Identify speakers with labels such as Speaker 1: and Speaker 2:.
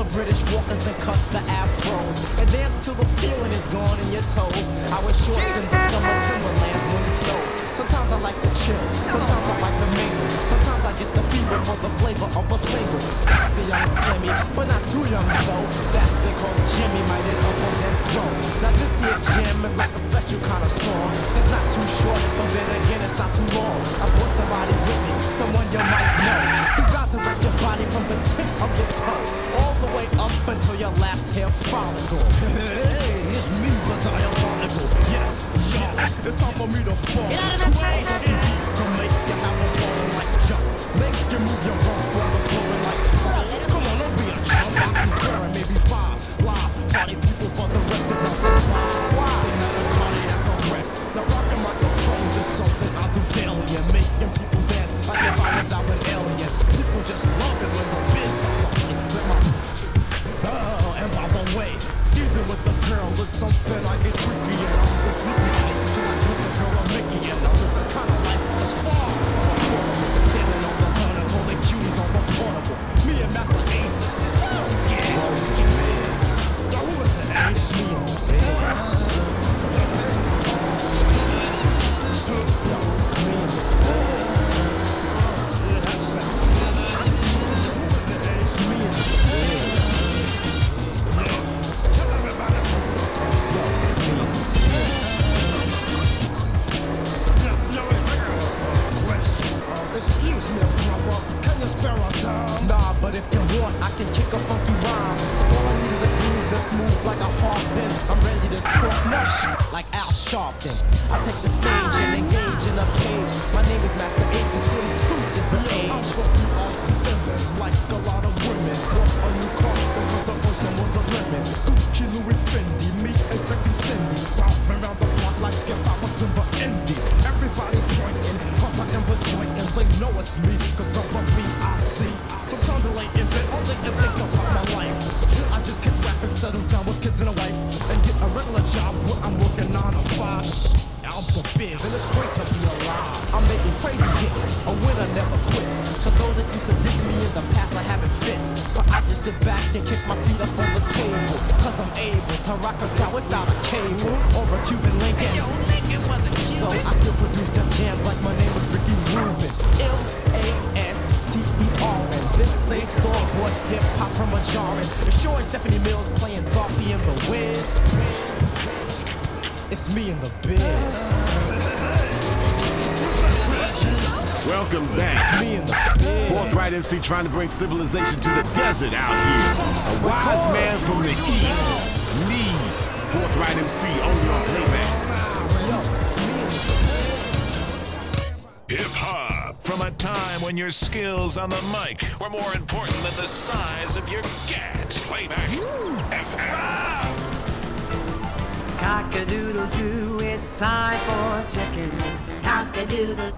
Speaker 1: the British walkers and cut the afros. And dance till the feeling is gone in your toes. I wear shorts in the summer timberlands when it snows. Sometimes I like the chill, sometimes I like the mingle. Sometimes I get the fever for the flavor of a single. Sexy, I'm slimmy, but not too young though. That's because Jimmy might end up on death row. Now this here jam is like a special kind of song. It's not too short, but then again it's not too long. I brought somebody with me, someone you might know. He's about to wreck your body from the tip of your toe all the way up until your last hair follicle. Hey, it's me, the diabolical. Yes, yes, it's time for me to fall to a funky beat to make you have a ball like jump. Make you move your rump while we're flowing like pop. Come on, don't be a chump. I see 4 and maybe 5 live party people, but the rest of them are fly. They had a cardiac arrest. Now rocking microphones is something I do daily and making people dance like if I was out an alien. People just love it when the biz starts fucking with my. Oh, and by the way, skeezing with the girl is something I get tricky and I'm the sneaky type. Till I slip a girl a Mickey and I live the kind of life that's far from affordable. Sailing on the corner, calling cuties on the portable. Me and Master Ace is funky. Now who is it? It's me and the bass. Yo, it's me and the bass. Yeah, that's sound. Who is it? It's me and the bass. Tell everybody. Yo, it's me and the bass. Question. Excuse me, brother. Can you spare a dime? Nah, but if you want, I can kick a funky rhyme. All I need is a groove that's smooth like a harpin. I'm ready to talk no shit like Al Sharpton. I take the stage and engage in a page. My name is Master Ace and 22 is the age. I'm fucking all slimming like a lot of women. Bought a new car because the first one was a lemon. Gucci, Louis, Fendi, me and sexy Cindy. Driving around the block like if I was in the indie. Everybody pointing, cause I am the joint and they know it's me, cause I'm the B.I.C. Sometimes I lay in bed all day and think about my life. Should I just keep rapping, settle down with kids and a wife, and get a regular job where I'm working 9 to 5? I'm for biz and it's great to be alive. I'm making crazy hits, a winner never quits. So those that used to diss me in the past, I haven't fit. But I just sit back and kick my feet up on the table, cause I'm able to rock a crowd without a cable or a Cuban Lincoln. So I still produce them jams like my name was Ricky Rubin. M-A-S-T-E-R-N. This ain't store-bought hip-hop from a jarring. It's sure it's Stephanie Mills playing Tharpy and the Wiz. It's me and the biz.
Speaker 2: Welcome back.
Speaker 1: It's me and the biz.
Speaker 2: Forthright MC trying to bring civilization to the desert out here. A wise man from the east. Me, Forthright MC, only on playback.
Speaker 1: Yo, it's me and the
Speaker 3: Hip hop from a time when your skills on the mic were more important than the size of your gat. Playback. FM.
Speaker 4: Cock-a-doodle-doo, it's time for checking. Cock-a-doodle.